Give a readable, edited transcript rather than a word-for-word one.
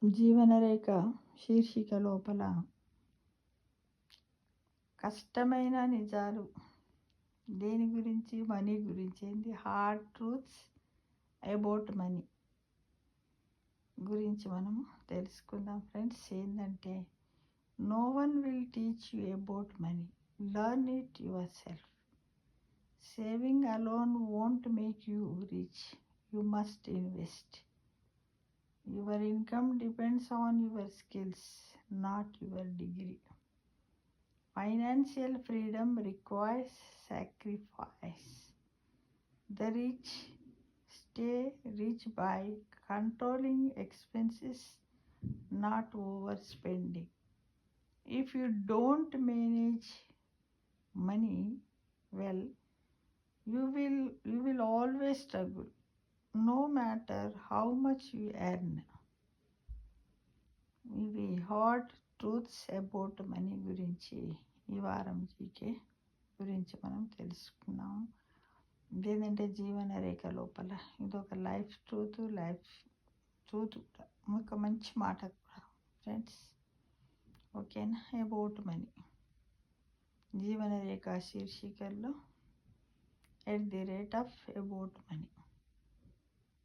జీవనరేఖ శీర్షిక లోపల కష్టమైన నిజాలు దేని గురించి? మనీ గురించి. ఏంది? హార్డ్ ట్రూత్స్ అబౌట్ మనీ గురించి మనము తెలుసుకుందాం ఫ్రెండ్స్. ఏంటంటే, no one will teach you about money, learn it yourself. Saving alone won't make you rich, you must invest. Your income depends on your skills, not your degree. Financial freedom requires sacrifice. The rich stay rich by controlling expenses, not overspending. If you don't manage money well, you will always struggle, no matter how much you earn. ఇవి hard truths about money గురించి ఈ వారం GK గురించి మనం తెలుసుకున్నాము. ఇదేంటంటే జీవన రేఖ లోపల ఇదొక లైఫ్ ట్రూత్ కూడా, ఒక మంచి మాట కూడా ఫ్రెండ్స్. ఓకేనా? అబౌట్ మనీ జీవన రేఖ శీర్షికల్లో @ అబౌట్ మనీ.